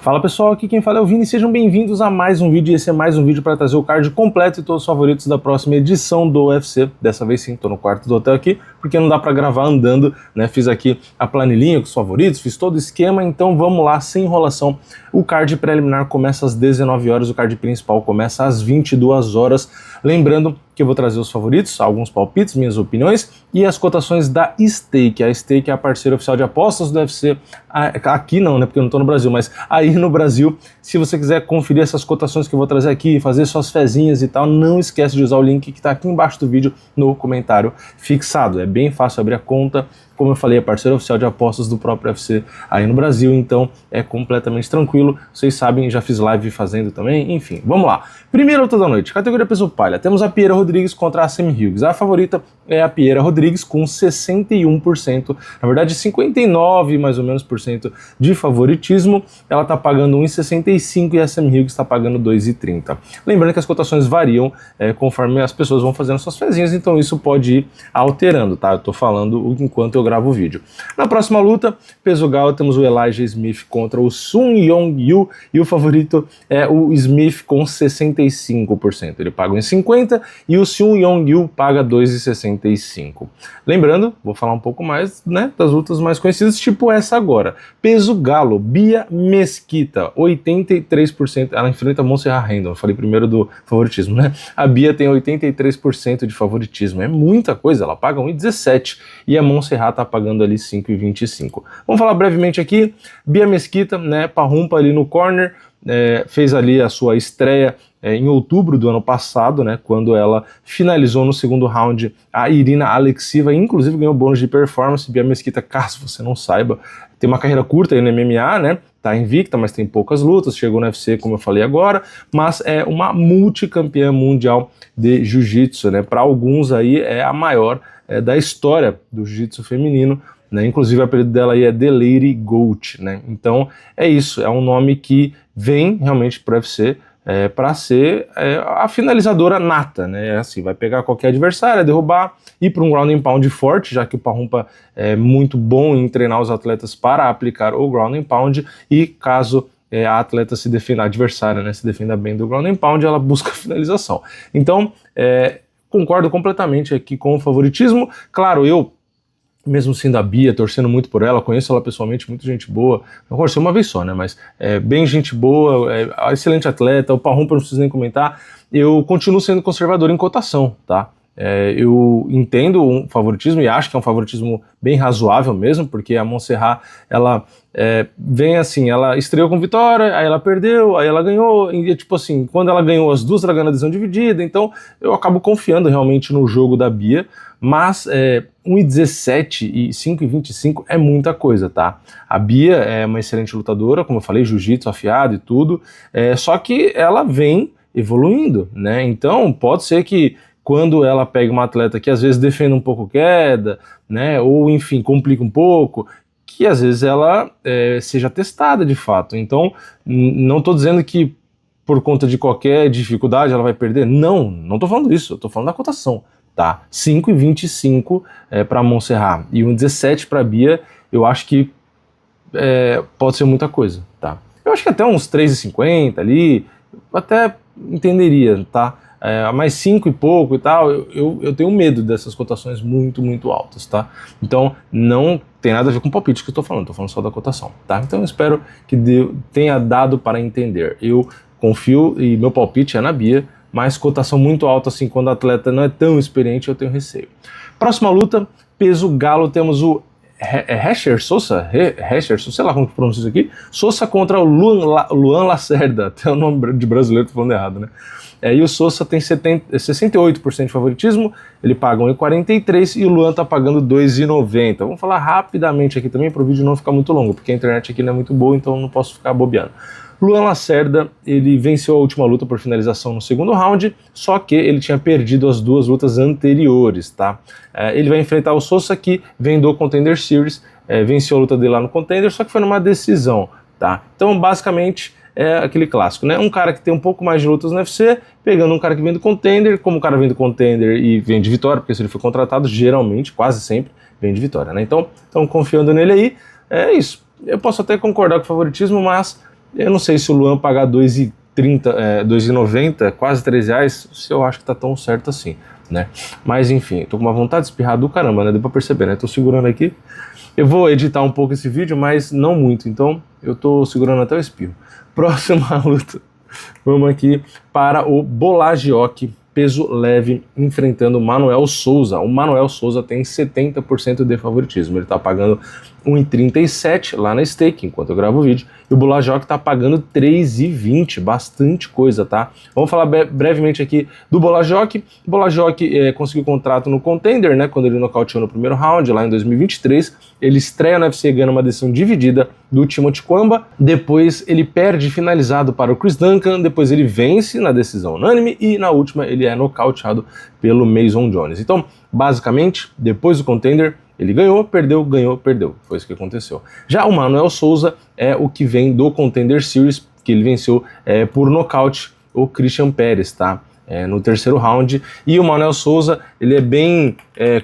Fala pessoal, aqui quem fala é o Vini, sejam bem-vindos a mais um vídeo, e esse é mais um vídeo para trazer o card completo e todos os favoritos da próxima edição do UFC. Dessa vez sim, tô no quarto do hotel aqui, porque não dá para gravar andando, né? Fiz aqui a planilhinha com os favoritos, fiz todo o esquema, então vamos lá, sem enrolação. O card preliminar começa às 19 horas, o card principal começa às 22 horas. Lembrando que eu vou trazer os favoritos, alguns palpites, minhas opiniões e as cotações da Stake. A Stake é a parceira oficial de apostas do UFC. Aqui não, né? Porque eu não tô no Brasil, mas aí no Brasil, se você quiser conferir essas cotações que eu vou trazer aqui, fazer suas fezinhas e tal, não esquece de usar o link que tá aqui embaixo do vídeo no comentário fixado. É bem fácil abrir a conta. Como eu falei, é parceiro oficial de apostas do próprio UFC aí no Brasil, então é completamente tranquilo. Vocês sabem, já fiz live fazendo também, enfim, vamos lá. Primeira luta da noite, categoria peso palha. Temos a Piera Rodrigues contra a Sam Hughes. A favorita é a Piera Rodrigues com 61%, na verdade 59% mais ou menos por cento de favoritismo. Ela tá pagando 1,65 e a Sam Hughes está pagando 2,30. Lembrando que as cotações variam conforme as pessoas vão fazendo suas fezinhas, então isso pode ir alterando, tá? Eu tô falando enquanto eu gravo o vídeo. Na próxima luta, peso galo, temos o Elijah Smith contra o Sun Yong Yu, e o favorito é o Smith com 65%. Ele paga 1,50 e o Sun Yong Yu paga 2,65. Lembrando, vou falar um pouco mais, né, das lutas mais conhecidas, tipo essa agora. Peso galo, Bia Mesquita, 83%. Ela enfrenta Montserrat Randall. Eu falei primeiro do favoritismo, né? A Bia tem 83% de favoritismo. É muita coisa, ela paga 1,17 e a Montserrat tá pagando ali 5,25. Vamos falar brevemente aqui. Bia Mesquita, né, parrumpa ali no corner, fez ali a sua estreia em outubro do ano passado, né, quando ela finalizou no segundo round a Irina Alexieva, inclusive ganhou bônus de performance. Bia Mesquita, caso você não saiba, tem uma carreira curta aí no MMA, né, tá invicta, mas tem poucas lutas, chegou no UFC, como eu falei agora, mas é uma multicampeã mundial de jiu-jitsu, né, para alguns aí é a maior da história do jiu-jitsu feminino, né? Inclusive o apelido dela aí é The Lady Goat, né? Então é isso, é um nome que vem realmente para o UFC para ser a finalizadora nata, né? É assim, vai pegar qualquer adversário, derrubar, ir para um ground and pound forte, já que o Parrumpa é muito bom em treinar os atletas para aplicar o ground and pound, e caso a atleta se defenda, a adversária, né, se defenda bem do ground and pound, ela busca a finalização. Então, concordo completamente aqui com o favoritismo. Claro, eu, mesmo sendo a Bia, torcendo muito por ela, conheço ela pessoalmente, muito gente boa, não conheci uma vez só, né, mas bem gente boa, excelente atleta, o Parrumpa não preciso nem comentar. Eu continuo sendo conservador em cotação, tá? Eu entendo um favoritismo e acho que é um favoritismo bem razoável mesmo, porque a Montserrat, ela vem assim, ela estreou com vitória, aí ela perdeu, aí ela ganhou, e tipo assim, quando ela ganhou as duas, ela ganhou a decisão dividida, então eu acabo confiando realmente no jogo da Bia, mas 1,17 e 5,25 é muita coisa, tá? A Bia é uma excelente lutadora, como eu falei, jiu-jitsu afiado e tudo, só que ela vem evoluindo, né? Então pode ser que quando ela pega uma atleta que às vezes defende um pouco queda, né, ou enfim, complica um pouco, que às vezes ela seja testada de fato. Então, não estou dizendo que por conta de qualquer dificuldade ela vai perder, não estou falando isso, eu estou falando da cotação, tá? 5,25 para Montserrat e 1,17 para Bia, eu acho que pode ser muita coisa, tá? Eu acho que até uns 3,50 ali, até entenderia, tá? Mais 5 e pouco e tal, eu tenho medo dessas cotações muito, muito altas, tá? Então não tem nada a ver com o palpite que eu tô falando só da cotação, tá? Então eu espero que tenha dado para entender. Eu confio e meu palpite é na Bia, mas cotação muito alta, assim, quando o atleta não é tão experiente, eu tenho receio. Próxima luta, peso galo, temos o Hesher Sousa, sei lá como que pronuncia isso aqui, Sousa contra o Luan Lacerda, até o nome de brasileiro tô falando errado, né? E o Sousa tem 68% de favoritismo, ele paga 1,43 e o Luan tá pagando 2,90. Vamos falar rapidamente aqui também para o vídeo não ficar muito longo, porque a internet aqui não é muito boa, então não posso ficar bobeando. Luan Lacerda, ele venceu a última luta por finalização no segundo round, só que ele tinha perdido as duas lutas anteriores, tá? Ele vai enfrentar o Sousa, que vem do Contender Series, venceu a luta dele lá no Contender, só que foi numa decisão, tá? Então, basicamente, é aquele clássico, né? Um cara que tem um pouco mais de lutas no UFC, pegando um cara que vem do Contender, como o cara vem do Contender e vem de vitória, porque se ele for contratado, geralmente, quase sempre, vem de vitória, né? Então, confiando nele aí, é isso. Eu posso até concordar com o favoritismo, mas Eu não sei se o Luan pagar 2,30, 2,90, quase R$3, se eu acho que tá tão certo assim, né? Mas enfim, tô com uma vontade de espirrar do caramba, né? Deu pra perceber, né? Tô segurando aqui. Eu vou editar um pouco esse vídeo, mas não muito, então eu tô segurando até o espirro. Próxima luta, vamos aqui para o Bolagioc, peso leve, enfrentando o Manuel Souza. O Manuel Souza tem 70% de favoritismo, ele tá pagando 1,37 lá na stake, enquanto eu gravo o vídeo, e o Bolagioc tá pagando 3,20, bastante coisa, tá? Vamos falar brevemente aqui do Bolagioc. O Bolagioc conseguiu contrato no Contender, né, quando ele nocauteou no primeiro round, lá em 2023, ele estreia no UFC ganhando uma decisão dividida do Timothy Quamba, depois ele perde finalizado para o Chris Duncan, depois ele vence na decisão unânime e na última ele é nocauteado pelo Mason Jones. Então, basicamente, depois do Contender, ele ganhou, perdeu, ganhou, perdeu. Foi isso que aconteceu. Já o Manuel Souza é o que vem do Contender Series, que ele venceu por nocaute o Christian Pérez, tá? No terceiro round. E o Manuel Souza, ele é bem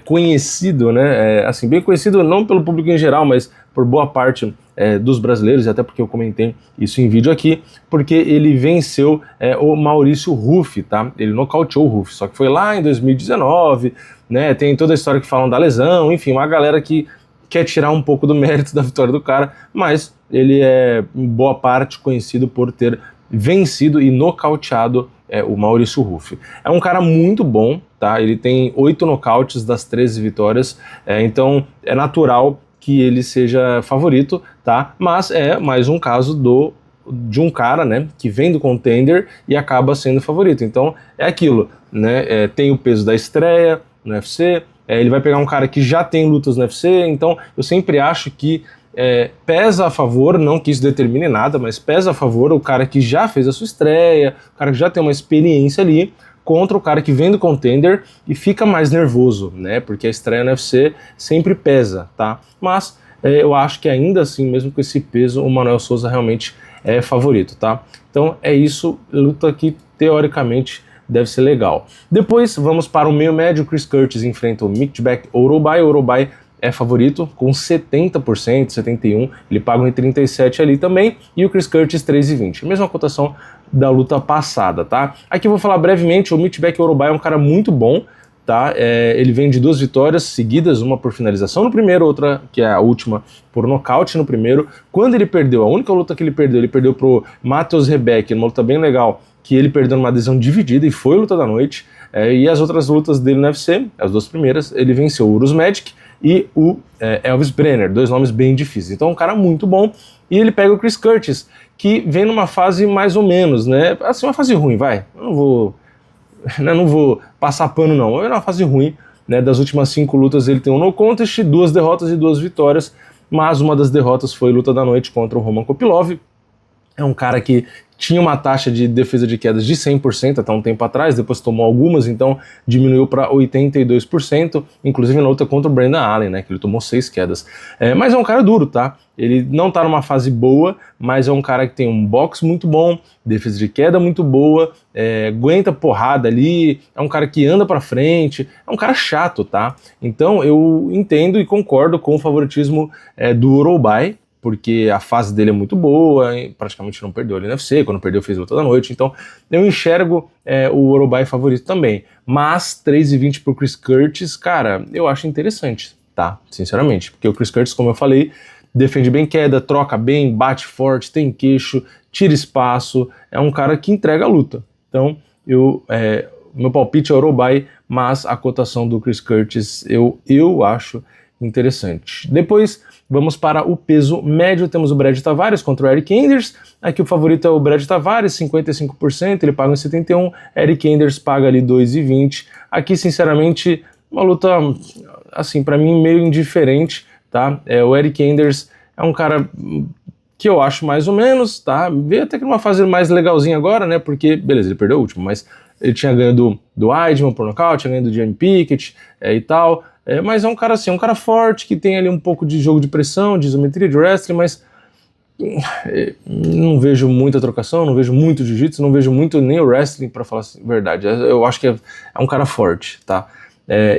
conhecido, né? Assim, bem conhecido não pelo público em geral, mas por boa parte dos brasileiros, e até porque eu comentei isso em vídeo aqui, porque ele venceu o Maurício Ruff, tá? Ele nocauteou o Ruff, só que foi lá em 2019, né? Tem toda a história que falam da lesão, enfim, uma galera que quer tirar um pouco do mérito da vitória do cara, mas ele é, em boa parte, conhecido por ter vencido e nocauteado o Maurício Ruff. É um cara muito bom, tá? Ele tem 8 nocautes das 13 vitórias, então é natural que ele seja favorito, tá? Mas é mais um caso de um cara, né, que vem do Contender e acaba sendo favorito. Então é aquilo, né? Tem o peso da estreia no UFC, ele vai pegar um cara que já tem lutas no UFC, então eu sempre acho que pesa a favor, não que isso determine nada, mas pesa a favor o cara que já fez a sua estreia, o cara que já tem uma experiência ali, contra o cara que vem do Contender e fica mais nervoso, né? Porque a estreia no UFC sempre pesa, tá? Mas eu acho que ainda assim, mesmo com esse peso, o Manuel Souza realmente é favorito, tá? Então é isso, luta que teoricamente deve ser legal. Depois vamos para o meio médio, Chris Curtis enfrenta o Mikhbek Orobai. O Orobai é favorito com 70%, 71%, ele paga 1,37 ali também, e o Chris Curtis 3,20, mesma cotação da luta passada, tá? Aqui eu vou falar brevemente, o Mikhbek Orobai é um cara muito bom, tá? Ele vem de 2 vitórias seguidas, uma por finalização no primeiro, outra, que é a última, por nocaute no primeiro. Quando ele perdeu, a única luta que ele perdeu pro Matheus Rebek, numa luta bem legal, que ele perdeu numa decisão dividida e foi luta da noite, e as outras lutas dele no UFC, as 2 primeiras, ele venceu o Urus Magic e o Elvis Brenner, 2 nomes bem difíceis. Então um cara muito bom, e ele pega o Chris Curtis, que vem numa fase mais ou menos, né, assim, uma fase ruim, vai, eu não vou passar pano não, é uma fase ruim, né, das últimas 5 lutas ele tem um no contest, 2 derrotas e 2 vitórias, mas uma das derrotas foi luta da noite contra o Roman Kopylov. É um cara que tinha uma taxa de defesa de quedas de 100% até um tempo atrás, depois tomou algumas, então diminuiu para 82%, inclusive na luta contra o Brandon Allen, né, que ele tomou 6 quedas. Mas é um cara duro, tá? Ele não tá numa fase boa, mas é um cara que tem um boxe muito bom, defesa de queda muito boa, aguenta porrada ali, é um cara que anda para frente, é um cara chato, tá? Então eu entendo e concordo com o favoritismo do Orobai, porque a fase dele é muito boa, praticamente não perdeu ali no UFC, quando perdeu fez luta da noite, então eu enxergo o Orobai favorito também, mas 3,20 pro Chris Curtis, cara, eu acho interessante, tá, sinceramente, porque o Chris Curtis, como eu falei, defende bem queda, troca bem, bate forte, tem queixo, tira espaço, é um cara que entrega a luta, então meu palpite é Orobai, mas a cotação do Chris Curtis eu acho interessante. Depois vamos para o peso médio, temos o Brad Tavares contra o Eric Enders, aqui o favorito é o Brad Tavares, 55%, ele paga 71%, Eric Enders paga ali 2,20%, aqui sinceramente uma luta, assim, para mim meio indiferente, tá? O Eric Enders é um cara que eu acho mais ou menos, tá? Veio até que numa fase mais legalzinha agora, né? Porque, beleza, ele perdeu o último, mas ele tinha ganho do Weidman por nocaute, tinha ganho do Jamie Pickett e tal. Mas é um cara assim, um cara forte, que tem ali um pouco de jogo de pressão, de isometria, de wrestling, mas não vejo muita trocação, não vejo muito jiu-jitsu, não vejo muito nem o wrestling, para falar a verdade. Eu acho que é um cara forte, tá?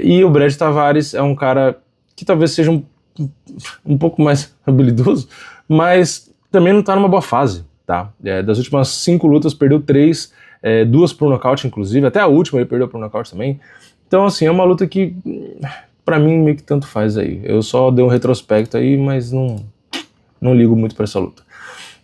E o Brad Tavares é um cara que talvez seja um pouco mais habilidoso, mas também não tá numa boa fase, tá? Das últimas 5 lutas, perdeu 3, 2 por nocaute, inclusive, até a última ele perdeu por nocaute também. Então, assim, é uma luta que, pra mim, meio que tanto faz aí. Eu só dei um retrospecto aí, mas não ligo muito pra essa luta.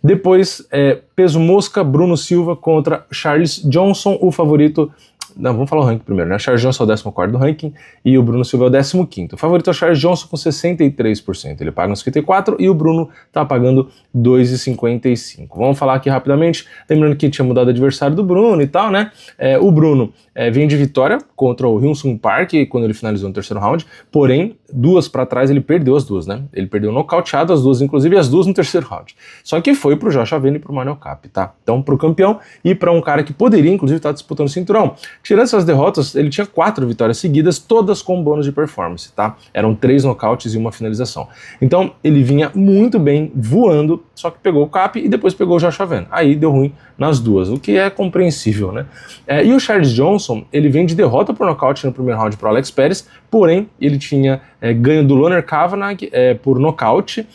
Depois, peso mosca, Bruno Silva contra Charles Johnson, o favorito. Não, vamos falar o ranking primeiro, né? Charles Johnson é o 14º do ranking e o Bruno Silva é o 15º. O favorito é o Charles Johnson com 63%. Ele paga uns 54% e o Bruno tá pagando 2,55%. Vamos falar aqui rapidamente, lembrando que tinha mudado o adversário do Bruno e tal, né? O Bruno vem de vitória contra o Hyun-Sung Park quando ele finalizou no 3º round, porém, 2 para trás ele perdeu as 2, né? Ele perdeu nocauteado as 2, inclusive as 2 no 3º round. Só que foi pro Josh Aveni e pro Manel Kape, tá? Então, pro campeão e para um cara que poderia, inclusive, estar disputando o cinturão. Tirando essas derrotas, ele tinha 4 vitórias seguidas, todas com bônus de performance, tá? Eram 3 nocautes e 1 finalização. Então, ele vinha muito bem, voando, só que pegou o Kape e depois pegou o Josh Aveni. Aí deu ruim nas 2, o que é compreensível, né? E o Charles Johnson, ele vem de derrota por nocaute no primeiro round pro Alex Perez, porém, ele tinha ganho do Loner Kavanagh por nocaute,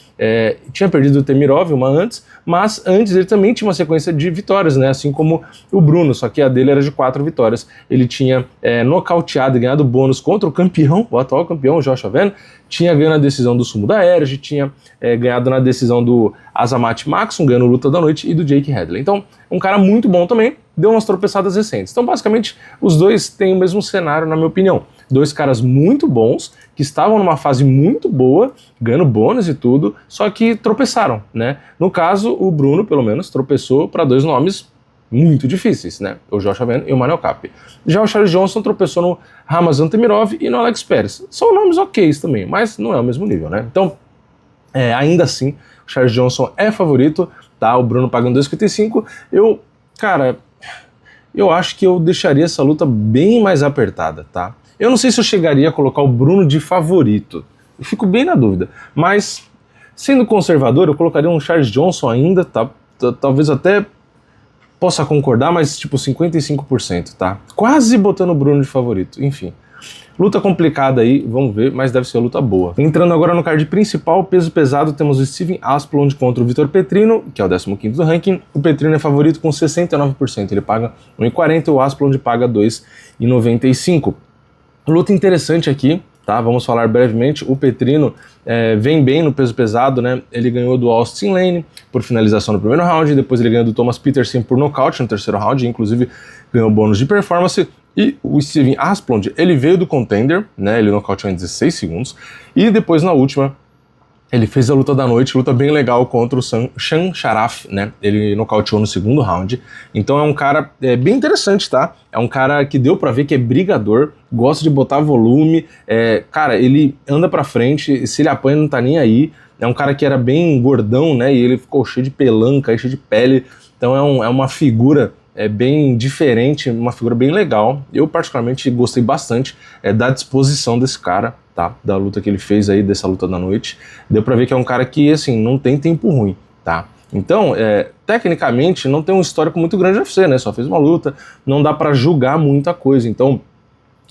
tinha perdido o Temirov uma antes, mas antes ele também tinha uma sequência de vitórias, né? Assim como o Bruno, só que a dele era de 4 vitórias. Ele tinha nocauteado e ganhado bônus contra o campeão, o atual campeão, o Josh Aveni, tinha ganho na decisão do Sumo da Erge, tinha ganhado na decisão do Azamat Maxson, ganhando luta da noite, e do Jake Hadley. Então, um cara muito bom também, deu umas tropeçadas recentes. Então, basicamente, os dois têm o mesmo cenário, na minha opinião. 2 caras muito bons, que estavam numa fase muito boa, ganhando bônus e tudo, só que tropeçaram, né? No caso, o Bruno, pelo menos, tropeçou para 2 nomes muito difíceis, né? O Josh Aveni e o Manel Kape. Já o Charles Johnson tropeçou no Ramazan Temirov e no Alex Perez. São nomes ok também, mas não é o mesmo nível, né? Então, ainda assim, o Charles Johnson é favorito, tá? O Bruno pagando 2,55. Cara, eu acho que eu deixaria essa luta bem mais apertada, tá? Eu não sei se eu chegaria a colocar o Bruno de favorito. Eu fico bem na dúvida. Mas, sendo conservador, eu colocaria um Charles Johnson ainda, tá? Talvez até possa concordar, mas tipo 55%, tá? Quase botando o Bruno de favorito. Enfim, luta complicada aí, vamos ver, mas deve ser uma luta boa. Entrando agora no card principal, peso pesado, temos o Steven Asplund contra o Vitor Petrino, que é o 15º do ranking. O Petrino é favorito com 69%, ele paga 1,40 e o Asplund paga 2,95. Luta interessante aqui, tá? Vamos falar brevemente. O Petrino vem bem no peso pesado, né? Ele ganhou do Austin Lane por finalização no primeiro round, depois ele ganhou do Thomas Peterson por nocaute no 3º round, inclusive ganhou bônus de performance. E o Steven Asplund, ele veio do Contender, né? Ele nocauteou em 16 segundos, e depois na última ele fez a luta da noite, luta bem legal contra o Shan Sharaf, né? Ele nocauteou no 2º round. Então é um cara bem interessante, tá? É um cara que deu pra ver que é brigador, gosta de botar volume. Cara, ele anda pra frente, se ele apanha não tá nem aí. É um cara que era bem gordão, né? E ele ficou cheio de pelanca, cheio de pele. Então é uma figura bem diferente, uma figura bem legal. Eu particularmente gostei bastante da disposição desse cara, tá? Da luta que ele fez aí, dessa luta da noite. Deu pra ver que é um cara que, assim, não tem tempo ruim, tá? Então, tecnicamente, não tem um histórico muito grande de UFC, né? Só fez uma luta, não dá pra julgar muita coisa. Então,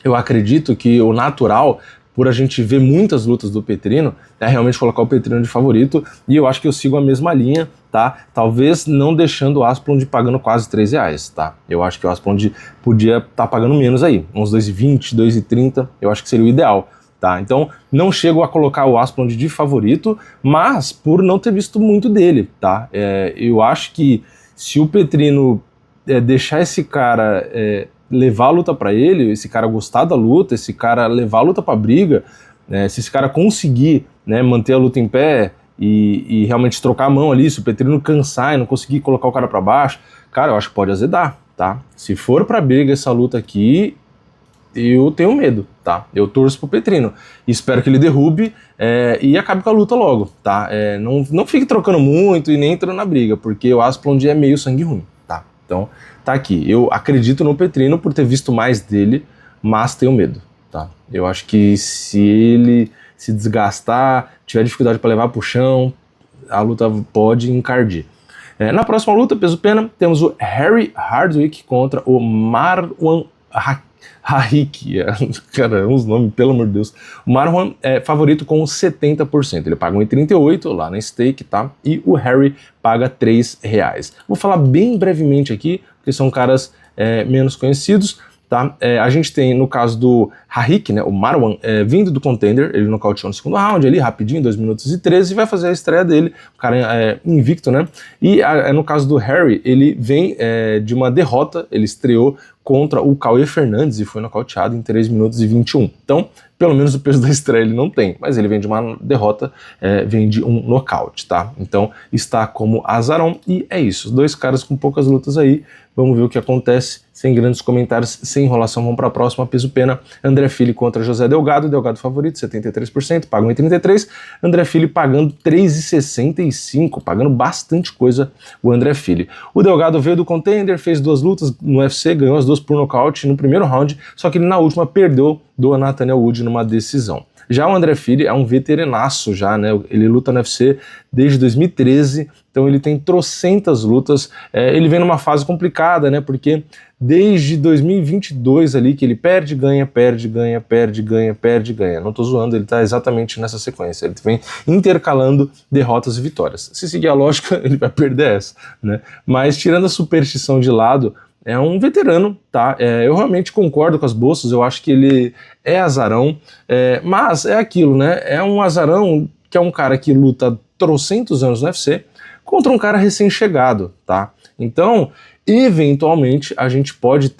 eu acredito que o natural, por a gente ver muitas lutas do Petrino, é realmente colocar o Petrino de favorito, e eu acho que eu sigo a mesma linha, tá? Talvez não deixando o Asplund pagando quase R$3, tá? Eu acho que o Asplund podia estar pagando menos aí, uns 2,20, 2,30, eu acho que seria o ideal, tá? Então, não chego a colocar o Asplund de favorito, mas por não ter visto muito dele, tá? Eu acho que se o Petrino deixar esse cara levar a luta pra ele, esse cara gostar da luta, esse cara levar a luta pra briga, se esse cara conseguir, né, manter a luta em pé e realmente trocar a mão ali, se o Petrino cansar e não conseguir colocar o cara pra baixo, cara, eu acho que pode azedar, tá? Se for pra briga essa luta aqui, eu tenho medo, tá? Eu torço pro Petrino. Espero que ele derrube e acabe com a luta logo, tá? Não fique trocando muito e nem entrando na briga, porque o Asplund é meio sangue ruim, tá? Então, tá aqui. Eu acredito no Petrino por ter visto mais dele, mas tenho medo, tá? Eu acho que se ele se desgastar, tiver dificuldade para levar pro chão, a luta pode encardir. Na próxima luta, peso pena, temos o Harry Hardwick contra o Marwan Harik, cara, uns nomes, pelo amor de Deus. O Marwan é favorito com 70%, ele paga 1,38 lá na stake, tá? E o Harry paga R$3. Vou falar bem brevemente aqui, porque são caras menos conhecidos, tá? A gente tem, no caso do Harik, né, o Marwan, vindo do Contender, ele nocauteou no segundo round ali, rapidinho, 2 minutos e 13, e vai fazer a estreia dele, o cara invicto, né? E no caso do Harry, ele vem de uma derrota, ele estreou contra o Cauê Fernandes e foi nocauteado em 3 minutos e 21. Então, pelo menos o peso da estreia ele não tem, mas ele vem de uma derrota, vem de um nocaute, tá? Então, está como azarão, e é isso. 2 caras com poucas lutas aí, vamos ver o que acontece, sem grandes comentários, sem enrolação, vamos para a próxima, peso pena, André Fili contra José Delgado favorito, 73%, paga 1,33, André Fili pagando 3,65, pagando bastante coisa o André Fili. O Delgado veio do Contender, fez 2 lutas no UFC, ganhou as 2 por nocaute no primeiro round, só que ele na última perdeu do Nathaniel Wood numa decisão. Já o André Fili é um veteranaço já, né? Ele luta no UFC desde 2013, então ele tem trocentas lutas, ele vem numa fase complicada, né? Porque desde 2022 ali que ele perde, ganha, perde, ganha, perde, ganha, perde, ganha. Não tô zoando, ele tá exatamente nessa sequência, ele vem intercalando derrotas e vitórias. Se seguir a lógica, ele vai perder essa, né? Mas tirando a superstição de lado, é um veterano, tá? Eu realmente concordo com as bolsas, eu acho que ele é azarão, mas é aquilo, né? É um azarão que é um cara que luta trocentos anos no UFC contra um cara recém-chegado, tá? Então, eventualmente, a gente pode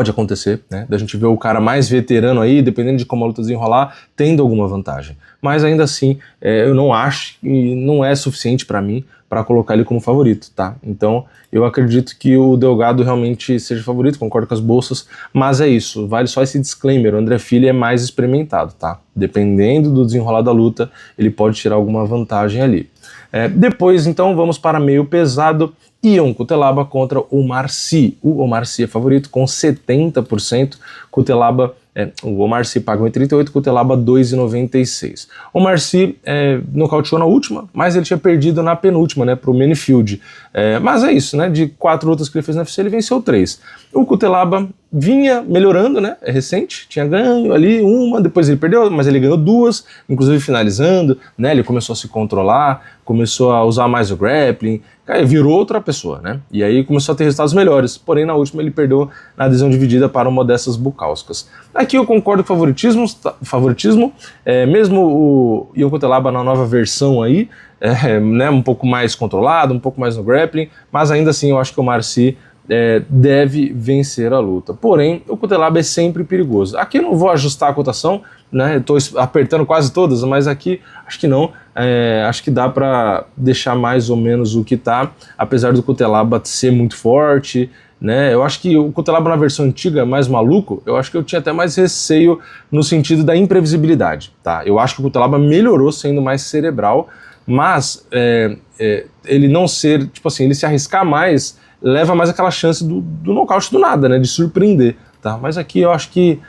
acontecer, né? Da gente ver o cara mais veterano aí, dependendo de como a luta desenrolar, tendo alguma vantagem. Mas ainda assim, eu não acho e não é suficiente para mim para colocar ele como favorito, tá? Então, eu acredito que o Delgado realmente seja favorito, concordo com as bolsas, mas é isso, vale só esse disclaimer, o André Fili é mais experimentado, tá? Dependendo do desenrolar da luta, ele pode tirar alguma vantagem ali. Depois, então, vamos para meio pesado, Ion Cutelaba contra o Omar Sy. O Omar Sy é favorito com 70%, o Omar Sy paga 1,38, Cutelaba 2,96. O Omar Sy nocauteou na última, mas ele tinha perdido na penúltima, né, pro Menifield. Mas é isso, né, de 4 lutas que ele fez na UFC, ele venceu 3. O Cutelaba vinha melhorando, né, é recente, tinha ganho ali uma, depois ele perdeu, mas ele ganhou 2, inclusive finalizando, né, ele começou a se controlar, começou a usar mais o grappling, virou outra pessoa, né, e aí começou a ter resultados melhores, porém na última ele perdeu na adesão dividida para uma dessas Bukauskas. Aqui eu concordo com o favoritismo, mesmo o Ion Cutelaba na nova versão aí, né, um pouco mais controlado, um pouco mais no grappling, mas ainda assim eu acho que o Omar Sy deve vencer a luta. Porém, o Cutelaba é sempre perigoso. Aqui eu não vou ajustar a cotação, né? Estou apertando quase todas, mas aqui acho que não. Acho que dá para deixar mais ou menos o que tá, apesar do Cutelaba ser muito forte, né? Eu acho que o Cutelaba na versão antiga é mais maluco. Eu acho que eu tinha até mais receio no sentido da imprevisibilidade, tá? Eu acho que o Cutelaba melhorou sendo mais cerebral, mas ele não ser, tipo assim, ele se arriscar mais leva mais aquela chance do nocaute do nada, né, de surpreender, tá? Mas aqui eu acho que,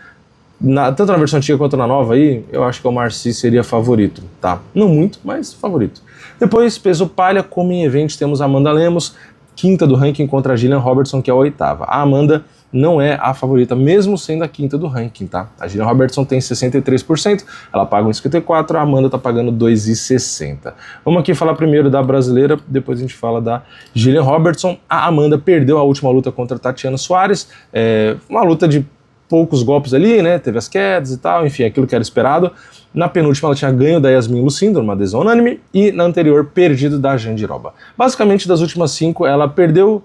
tanto na versão antiga quanto na nova aí, eu acho que o Omar Sy seria favorito, tá? Não muito, mas favorito. Depois, peso palha, como em evento, temos a Amanda Lemos, 5ª do ranking contra a Gillian Robertson, que é a 8ª. A Amanda não é a favorita, mesmo sendo a 5ª do ranking, tá? A Gillian Robertson tem 63%, ela paga 1,54, a Amanda tá pagando 2,60. Vamos aqui falar primeiro da brasileira, depois a gente fala da Gillian Robertson. A Amanda perdeu a última luta contra a Tatiana Suárez, uma luta de poucos golpes ali, né? Teve as quedas e tal, enfim, aquilo que era esperado. Na penúltima ela tinha ganho da Yasmin Lucindo, numa adesão unânime, e na anterior perdido da Jandiroba. Basicamente, das últimas 5, ela perdeu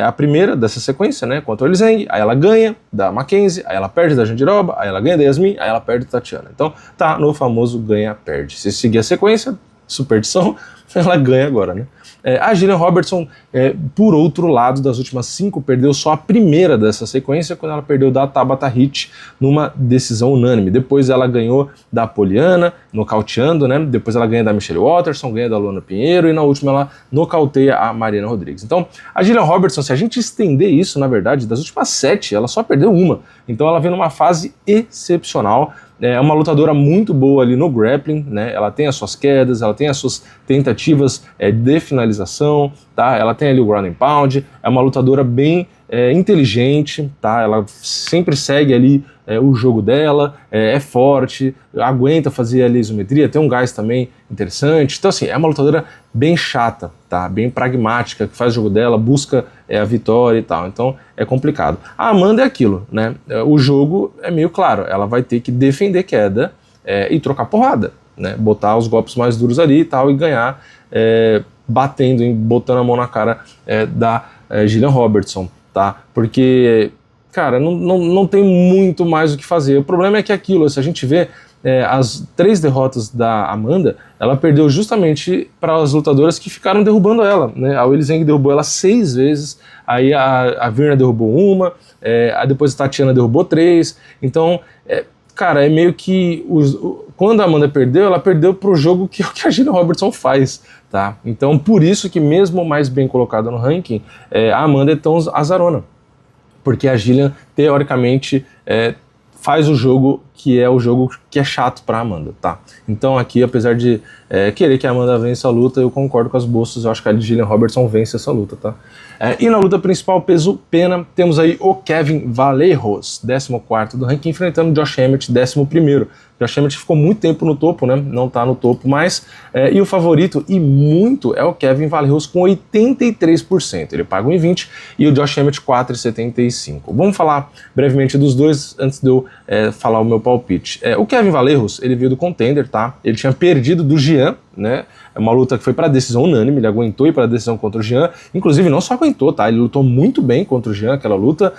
a primeira dessa sequência, né, contra o Elizeng, aí ela ganha da Mackenzie, aí ela perde da Jandiroba, aí ela ganha da Yasmin, aí ela perde da Tatiana. Então tá no famoso ganha-perde. Se seguir a sequência, superstição, ela ganha agora, né? A Gillian Robertson, por outro lado, das últimas 5, perdeu só a primeira dessa sequência, quando ela perdeu da Tabata Hit numa decisão unânime. Depois ela ganhou da Poliana, nocauteando, né? Depois ela ganha da Michelle Waterson, ganha da Luana Pinheiro, e na última ela nocauteia a Mariana Rodrigues. Então, a Gillian Robertson, se a gente estender isso, na verdade, das últimas 7, ela só perdeu uma. Então ela vem numa fase excepcional. é uma lutadora muito boa ali no grappling, né? Ela tem as suas quedas, ela tem as suas tentativas de finalização, tá? Ela tem ali o ground and pound, é uma lutadora bem inteligente, tá? Ela sempre segue ali o jogo dela, é forte, aguenta fazer ali isometria, tem um gás também interessante. Então assim, é uma lutadora bem chata, tá? Bem pragmática, que faz o jogo dela, busca a vitória e tal. Então é complicado. A Amanda é aquilo, né? O jogo é meio claro, ela vai ter que defender queda e trocar porrada, né? Botar os golpes mais duros ali e tal e ganhar batendo, botando a mão na cara da Gillian Robertson, tá? Porque, cara, não tem muito mais o que fazer. O problema é que aquilo, se a gente vê as 3 derrotas da Amanda, ela perdeu justamente para as lutadoras que ficaram derrubando ela, né? A Weili Zhang derrubou ela 6 vezes, aí a Virna derrubou uma, depois a Tatiana derrubou 3, então, cara, é meio que quando a Amanda perdeu, ela perdeu pro jogo que é o que a Gillian Robertson faz, tá? Então, por isso que mesmo mais bem colocada no ranking, a Amanda é tão azarona, porque a Gillian, teoricamente, faz o jogo que é chato pra Amanda, tá? Então aqui, apesar de querer que a Amanda vença a luta, eu concordo com as bolsas, eu acho que a Gillian Robertson vence essa luta, tá? E na luta principal, peso pena, temos aí o Kevin Vallejos, 14º do ranking, enfrentando o Josh Emmett, 11º. Josh Emmett ficou muito tempo no topo, né? Não tá no topo mais. E o favorito, e muito, é o Kevin Vallejos com 83%. Ele paga 1,20 e o Josh Emmett 4,75. Vamos falar brevemente dos dois antes de eu falar o meu palpite. O Kevin Vallejos, ele veio do Contender, tá? Ele tinha perdido do Gian, né? É uma luta que foi para decisão unânime, ele aguentou ir para decisão contra o Gian, inclusive não só aguentou, tá? Ele lutou muito bem contra o Gian, aquela luta.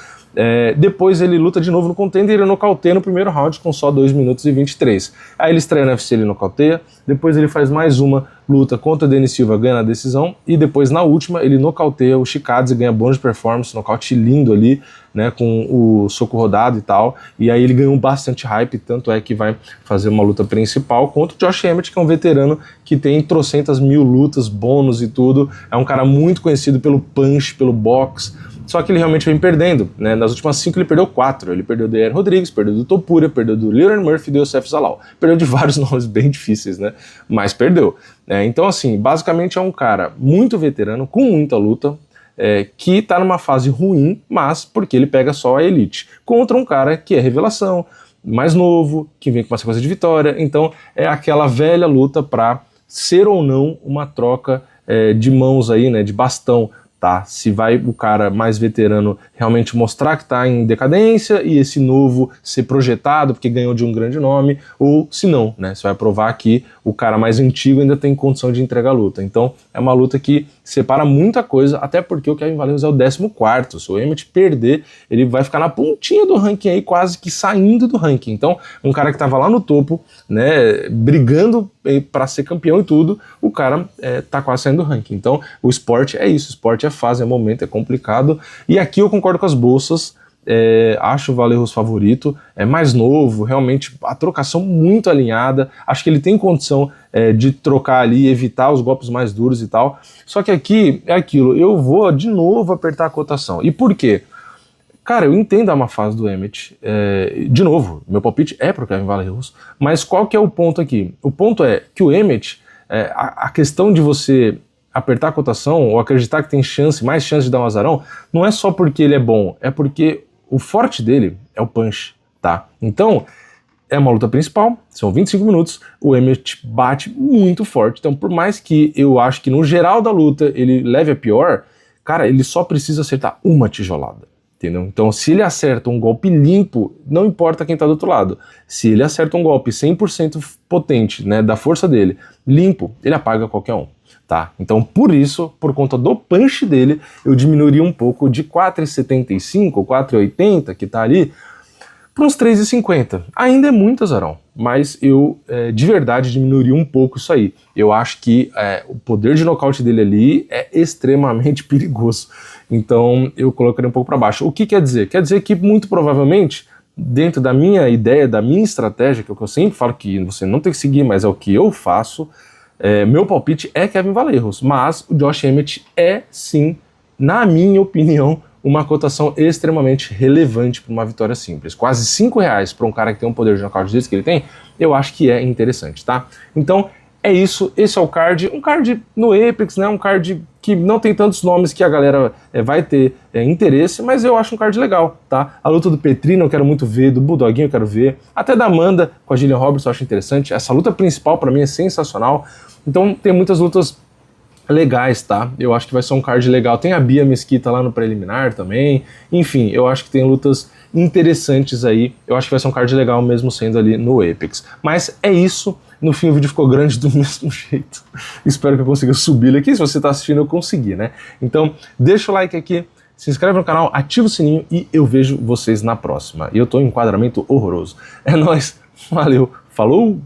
Depois ele luta de novo no Contender e ele nocauteia no primeiro round com só 2 minutos e 23. Aí ele estreia no UFC, ele nocauteia, depois ele faz mais uma luta contra o Denis Silva, ganha na decisão, e depois na última ele nocauteia o Chikadze, ganha bônus de performance, nocaute lindo ali, né, com o soco rodado e tal, e aí ele ganhou bastante hype, tanto é que vai fazer uma luta principal contra o Josh Emmett, que é um veterano que tem trocentas mil lutas, bônus e tudo, é um cara muito conhecido pelo punch, pelo boxe, só que ele realmente vem perdendo, né? Nas últimas 5 ele perdeu 4, ele perdeu do Yair Rodrigues, perdeu do Topuria, perdeu do Leroy Murphy e do Youssef Zalal, perdeu de vários nomes bem difíceis, né? Mas perdeu. Então assim, basicamente é um cara muito veterano, com muita luta, que tá numa fase ruim, mas porque ele pega só a elite, contra um cara que é revelação, mais novo, que vem com uma sequência de vitória, então é aquela velha luta para ser ou não uma troca de mãos aí, né, de bastão, tá? Se vai o cara mais veterano realmente mostrar que está em decadência e esse novo ser projetado porque ganhou de um grande nome, ou se não, né? Você vai provar que o cara mais antigo ainda tem condição de entregar a luta. Então é uma luta que separa muita coisa, até porque o Kevin Vallejos é o 14º. Se o Emmett perder, ele vai ficar na pontinha do ranking aí, quase que saindo do ranking. Então um cara que estava lá no topo, né, brigando para ser campeão e tudo, o cara tá quase saindo do ranking. Então o esporte é isso, o esporte é fase, é momento, é complicado, e aqui eu concordo com as bolsas, acho o Vallejos favorito, é mais novo, realmente a trocação muito alinhada, acho que ele tem condição de trocar ali, evitar os golpes mais duros e tal, só que aqui é aquilo, eu vou de novo apertar a cotação. E por quê? Cara, eu entendo a má fase do Emmett, de novo, meu palpite é pro Kevin Vallejos, mas qual que é o ponto aqui? O ponto é que o Emmett, a questão de você apertar a cotação ou acreditar que tem mais chance de dar um azarão, não é só porque ele é bom, é porque o forte dele é o punch, tá? Então, é uma luta principal, são 25 minutos, o Emmett bate muito forte, então por mais que eu acho que no geral da luta ele leve a pior, cara, ele só precisa acertar uma tijolada, entendeu? Então se ele acerta um golpe limpo, não importa quem tá do outro lado, se ele acerta um golpe 100% potente, né, da força dele, limpo, ele apaga qualquer um. Tá? Então, por isso, por conta do punch dele, eu diminuiria um pouco de 4,75, 4,80, que tá ali, para uns 3,50. Ainda é muito azarão, mas eu de verdade diminuiria um pouco isso aí. Eu acho que o poder de nocaute dele ali é extremamente perigoso. Então, eu colocaria um pouco para baixo. O que quer dizer? Quer dizer que, muito provavelmente, dentro da minha ideia, da minha estratégia, que é o que eu sempre falo que você não tem que seguir, mas é o que eu faço, meu palpite é Kevin Vallejos, mas o Josh Emmett é sim, na minha opinião, uma cotação extremamente relevante para uma vitória simples. Quase R$5 para um cara que tem um poder de nocaute desse que ele tem, eu acho que é interessante, tá? Então, é isso, esse é o card, um card no Apex, né, um card que não tem tantos nomes que a galera vai ter interesse, mas eu acho um card legal, tá? A luta do Petrino eu quero muito ver, do Bulldoguinho eu quero ver, até da Amanda com a Gillian Roberts eu acho interessante, essa luta principal pra mim é sensacional, então tem muitas lutas legais, tá? Eu acho que vai ser um card legal. Tem a Bia Mesquita lá no preliminar também. Enfim, eu acho que tem lutas interessantes aí. Eu acho que vai ser um card legal mesmo sendo ali no Apex. Mas é isso. No fim o vídeo ficou grande do mesmo jeito. Espero que eu consiga subir ele aqui. Se você tá assistindo, eu consegui, né? Então, deixa o like aqui, se inscreve no canal, ativa o sininho e eu vejo vocês na próxima. E eu tô em enquadramento horroroso. É nóis. Valeu. Falou!